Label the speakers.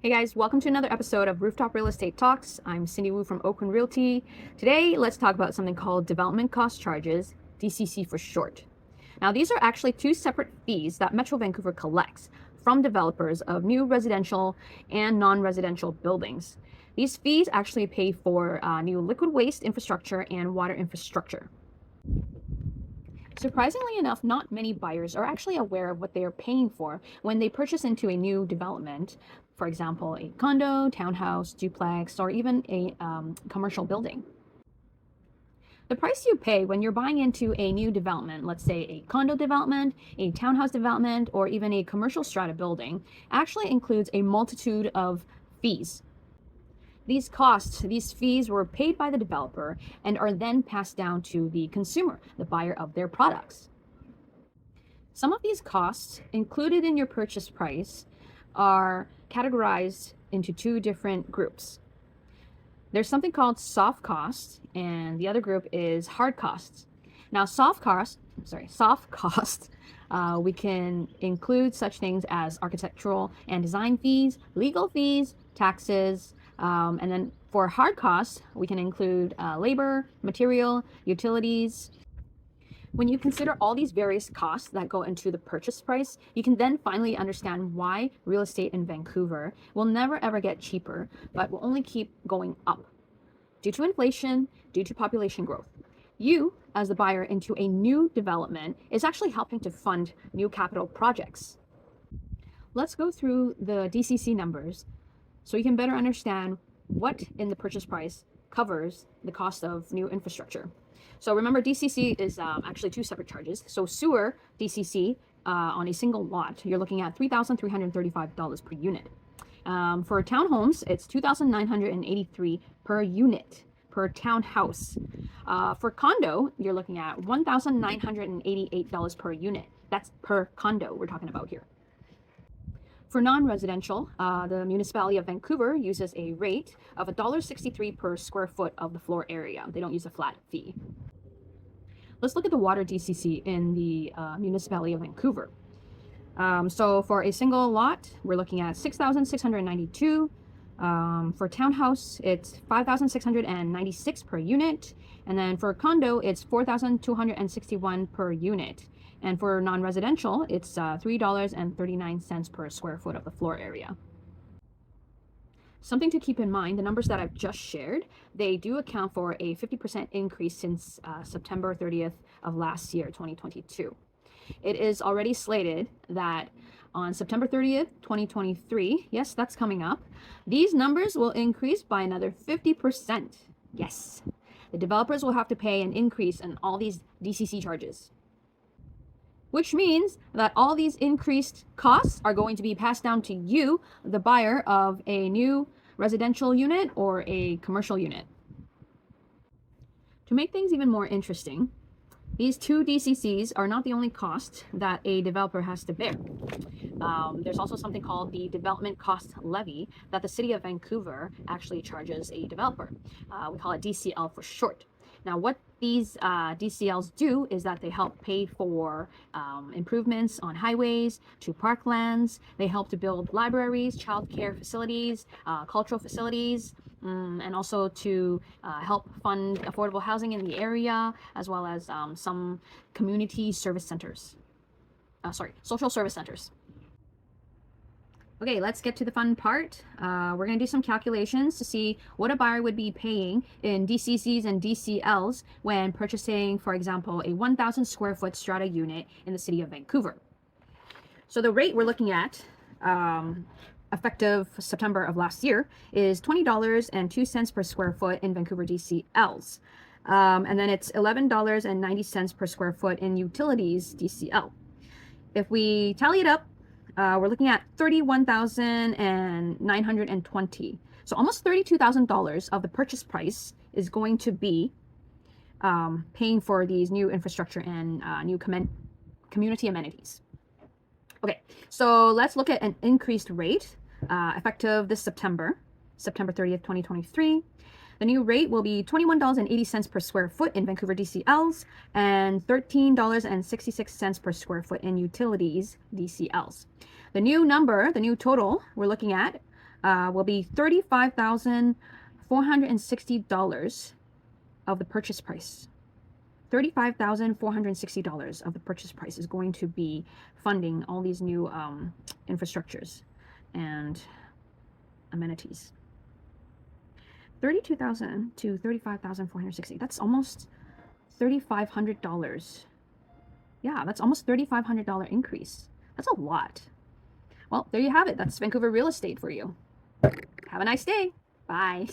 Speaker 1: Hey guys, welcome to another episode of Rooftop Real Estate Talks. I'm Cindy Wu from Oakland Realty. Today, let's talk about something called development cost charges, DCC for short. Now, these are actually two separate fees that Metro Vancouver collects from developers of new residential and non-residential buildings. These fees actually pay for new liquid waste infrastructure and water infrastructure. Surprisingly enough, not many buyers are actually aware of what they are paying for when they purchase into a new development, for example, a condo, townhouse, duplex, or even a commercial building. The price you pay when you're buying into a new development, let's say a condo development, a townhouse development, or even a commercial strata building, actually includes a multitude of fees. These costs, these fees were paid by the developer and are then passed down to the consumer, the buyer of their products. Some of these costs included in your purchase price are categorized into two different groups. There's something called soft costs, and the other group is hard costs. Now, soft costs, we can include such things as architectural and design fees, legal fees, taxes, and then for hard costs, we can include labor, material, utilities. When you consider all these various costs that go into the purchase price, you can then finally understand why real estate in Vancouver will never ever get cheaper, but will only keep going up due to inflation, due to population growth. You, as the buyer into a new development, is actually helping to fund new capital projects. Let's go through the DCC numbers so you can better understand what in the purchase price covers the cost of new infrastructure. So remember, DCC is actually two separate charges. So sewer DCC on a single lot, you're looking at $3,335 per unit. For townhomes, it's $2,983 per unit per townhouse. For condo, you're looking at $1,988 per unit. That's per condo we're talking about here. For non-residential, the municipality of Vancouver uses a rate of $1.63 per square foot of the floor area. They don't use a flat fee. Let's look at the water DCC in the municipality of Vancouver. So for a single lot, we're looking at $6,692. For townhouse, it's $5,696 per unit. And then for condo, it's $4,261 per unit. And for non-residential, it's $3.39 per square foot of the floor area. Something to keep in mind, the numbers that I've just shared, they do account for a 50% increase since September 30th of last year, 2022. It is already slated that on September 30th, 2023, yes, that's coming up, these numbers will increase by another 50%. Yes, the developers will have to pay an increase in all these DCC charges, which means that all these increased costs are going to be passed down to you, the buyer of a new residential unit or a commercial unit. To make things even more interesting, these two DCCs are not the only cost that a developer has to bear. There's also something called the development cost levy that the city of Vancouver actually charges a developer. We call it DCL for short. Now, what these DCLs do is that they help pay for improvements on highways to parklands. They help to build libraries, childcare facilities, cultural facilities, and also to help fund affordable housing in the area, as well as some community service centers. Social service centers. Okay, let's get to the fun part. We're going to do some calculations to see what a buyer would be paying in DCCs and DCLs when purchasing, for example, a 1,000 square foot strata unit in the city of Vancouver. So the rate we're looking at, effective September of last year, is $20.02 per square foot in Vancouver DCLs. And then it's $11.90 per square foot in utilities DCL. If we tally it up, we're looking at $31,920. So almost $32,000 of the purchase price is going to be paying for these new infrastructure and new community amenities. Okay, so let's look at an increased rate effective this September 30th, 2023. The new rate will be $21.80 per square foot in Vancouver DCLs and $13.66 per square foot in utilities DCLs. The new number, the new total we're looking at will be $35,460 of the purchase price. $35,460 of the purchase price is going to be funding all these new infrastructures and amenities. 32,000 to 35,460. That's almost $3,500. Yeah, that's almost $3,500 increase. That's a lot. Well, there you have it. That's Vancouver real estate for you. Have a nice day. Bye.